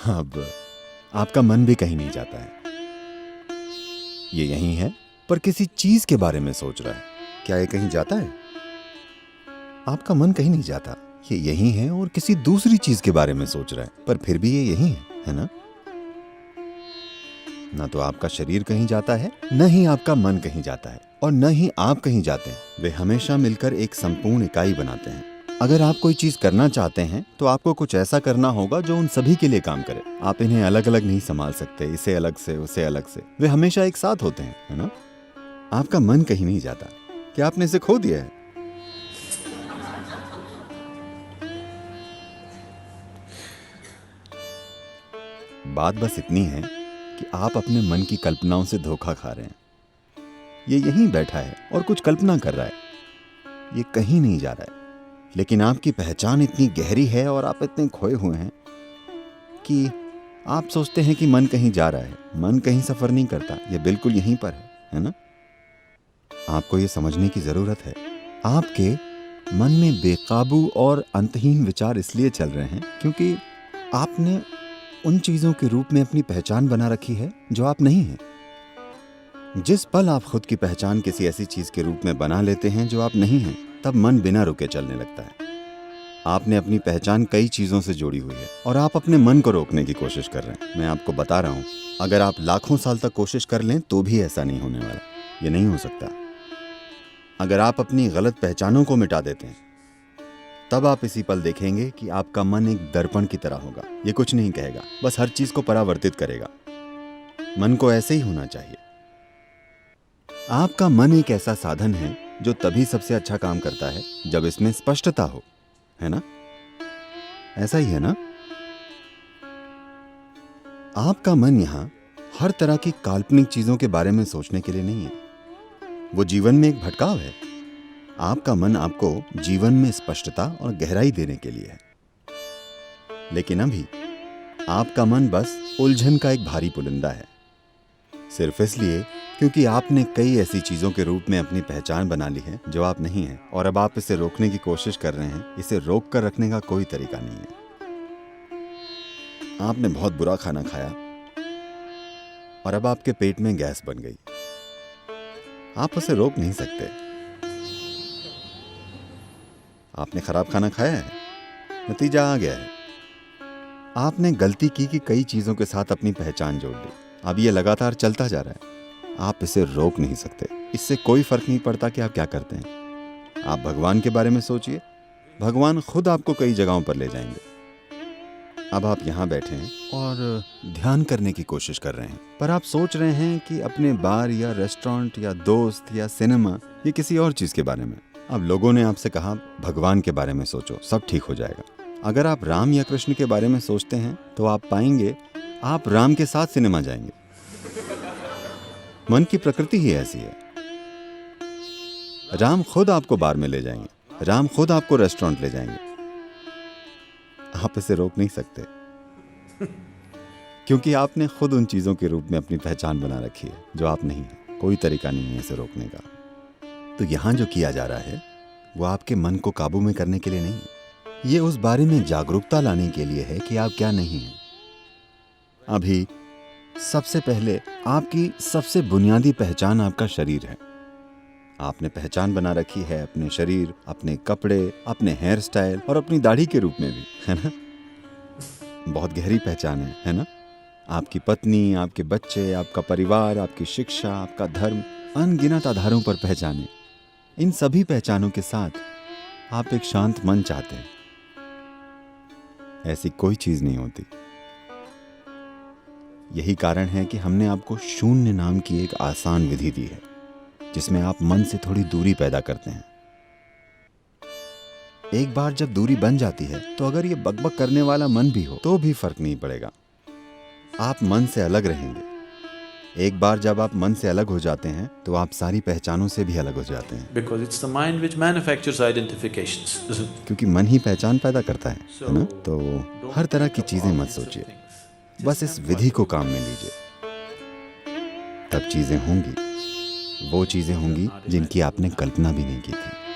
अब आपका मन भी कहीं नहीं जाता है। ये यहीं है, पर किसी चीज के बारे में सोच रहा है। क्या ये कहीं जाता है? आपका मन कहीं नहीं जाता, ये यहीं है और किसी दूसरी चीज के बारे में सोच रहा है, पर फिर भी ये यहीं है ना? ना तो आपका शरीर कहीं जाता है, न ही आपका मन कहीं जाता है, और न ही आप कहीं जाते हैं। वे हमेशा मिलकर एक संपूर्ण इकाई बनाते हैं। अगर आप कोई चीज करना चाहते हैं तो आपको कुछ ऐसा करना होगा जो उन सभी के लिए काम करे। आप इन्हें अलग अलग नहीं संभाल सकते, इसे अलग से उसे अलग से। वे हमेशा एक साथ होते हैं, है ना? आपका मन कहीं नहीं जाता। क्या आपने इसे खो दिया है? बात बस इतनी है कि आप अपने मन की कल्पनाओं से धोखा खा रहे हैं। ये यहीं बैठा है और कुछ कल्पना कर रहा है। ये कहीं नहीं जा रहा है। लेकिन आपकी पहचान इतनी गहरी है और आप इतने खोए हुए हैं कि आप सोचते हैं कि मन कहीं जा रहा है। मन कहीं सफर नहीं करता, ये बिल्कुल यहीं पर है ना? आपको ये समझने की जरूरत है। आपके मन में बेकाबू और अंतहीन विचार इसलिए चल रहे हैं क्योंकि आपने उन चीजों के रूप में अपनी पहचान बना रखी है जो आप नहीं हैं। जिस पल आप खुद की पहचान किसी ऐसी चीज के रूप में बना लेते हैं जो आप नहीं हैं, तब मन बिना रुके चलने लगता है। आपने अपनी पहचान कई चीजों से जोड़ी हुई है और आप अपने मन को रोकने की कोशिश कर रहे हैं। मैं आपको बता रहा हूं, अगर आप लाखों साल तक कोशिश कर लें तो भी ऐसा नहीं होने वाला। ये नहीं हो सकता। अगर आप अपनी गलत पहचानों को मिटा देते हैं, तब आप इसी पल देखेंगे कि आपका मन एक दर्पण की तरह होगा। ये कुछ नहीं कहेगा, बस हर चीज को परावर्तित करेगा। मन को ऐसे ही होना चाहिए। आपका मन एक ऐसा साधन है जो तभी सबसे अच्छा काम करता है जब इसमें स्पष्टता हो, है ना? ऐसा ही है ना? आपका मन यहां हर तरह की काल्पनिक चीजों के बारे में सोचने के लिए नहीं है। वो जीवन में एक भटकाव है। आपका मन आपको जीवन में स्पष्टता और गहराई देने के लिए है। लेकिन अभी आपका मन बस उलझन का एक भारी पुलिंदा है, सिर्फ इसलिए क्योंकि आपने कई ऐसी चीजों के रूप में अपनी पहचान बना ली है जो आप नहीं हैं, और अब आप इसे रोकने की कोशिश कर रहे हैं। इसे रोक कर रखने का कोई तरीका नहीं है। आपने बहुत बुरा खाना खाया और अब आपके पेट में गैस बन गई। आप उसे रोक नहीं सकते। आपने खराब खाना खाया है, नतीजा आ गया है। आपने गलती की कि कई चीजों के साथ अपनी पहचान जोड़ ली। अब ये लगातार चलता जा रहा है। आप इसे रोक नहीं सकते। इससे कोई फर्क नहीं पड़ता कि आप क्या करते हैं। आप भगवान के बारे में सोचिए। भगवान खुद आपको कई जगहों पर ले जाएंगे। अब आप यहाँ बैठे हैं और ध्यान करने की कोशिश कर रहे हैं, पर आप सोच रहे हैं कि अपने बार या रेस्टोरेंट या दोस्त या सिनेमा या किसी और चीज के बारे में। अब लोगों ने आपसे कहा भगवान के बारे में सोचो, सब ठीक हो जाएगा। अगर आप राम या कृष्ण के बारे में सोचते हैं तो आप पाएंगे आप राम के साथ सिनेमा जाएंगे। मन की प्रकृति ही ऐसी है। राम खुद आपको बार में ले जाएंगे, राम खुद आपको रेस्टोरेंट ले जाएंगे। आप इसे रोक नहीं सकते क्योंकि आपने खुद उन चीजों के रूप में अपनी पहचान बना रखी है जो आप नहीं हैं। कोई तरीका नहीं है इसे रोकने का। तो यहां जो किया जा रहा है वो आपके मन को काबू में करने के लिए नहीं है। ये उस बारे में जागरूकता लाने के लिए है कि आप क्या नहीं हैं। अभी सबसे पहले आपकी सबसे बुनियादी पहचान आपका शरीर है। आपने पहचान बना रखी है अपने शरीर, अपने कपड़े, अपने हेयर स्टाइल और अपनी दाढ़ी के रूप में भी, है ना? बहुत गहरी पहचान है ना? आपकी पत्नी, आपके बच्चे, आपका परिवार, आपकी शिक्षा, आपका धर्म, अनगिनत आधारों पर पहचाने। इन सभी पहचानों के साथ आप एक शांत मन चाहते हैं। ऐसी कोई चीज नहीं होती। यही कारण है कि हमने आपको शून्य नाम की एक आसान विधि दी है जिसमें आप मन से थोड़ी दूरी पैदा करते हैं। एक बार जब दूरी बन जाती है तो अगर ये बकबक करने वाला मन भी हो तो भी फर्क नहीं पड़ेगा। आप मन से अलग रहेंगे। एक बार जब आप मन से अलग हो जाते हैं तो आप सारी पहचानों से भी अलग हो जाते हैं। Because it's the mind which manufactures identifications, isn't it? क्योंकि मन ही पहचान पैदा करता है ना? तो हर तरह की चीजें मत सोचिए, बस इस विधि को काम में लीजिए। तब चीजें होंगी, वो चीजें होंगी जिनकी आपने कल्पना भी नहीं की थी।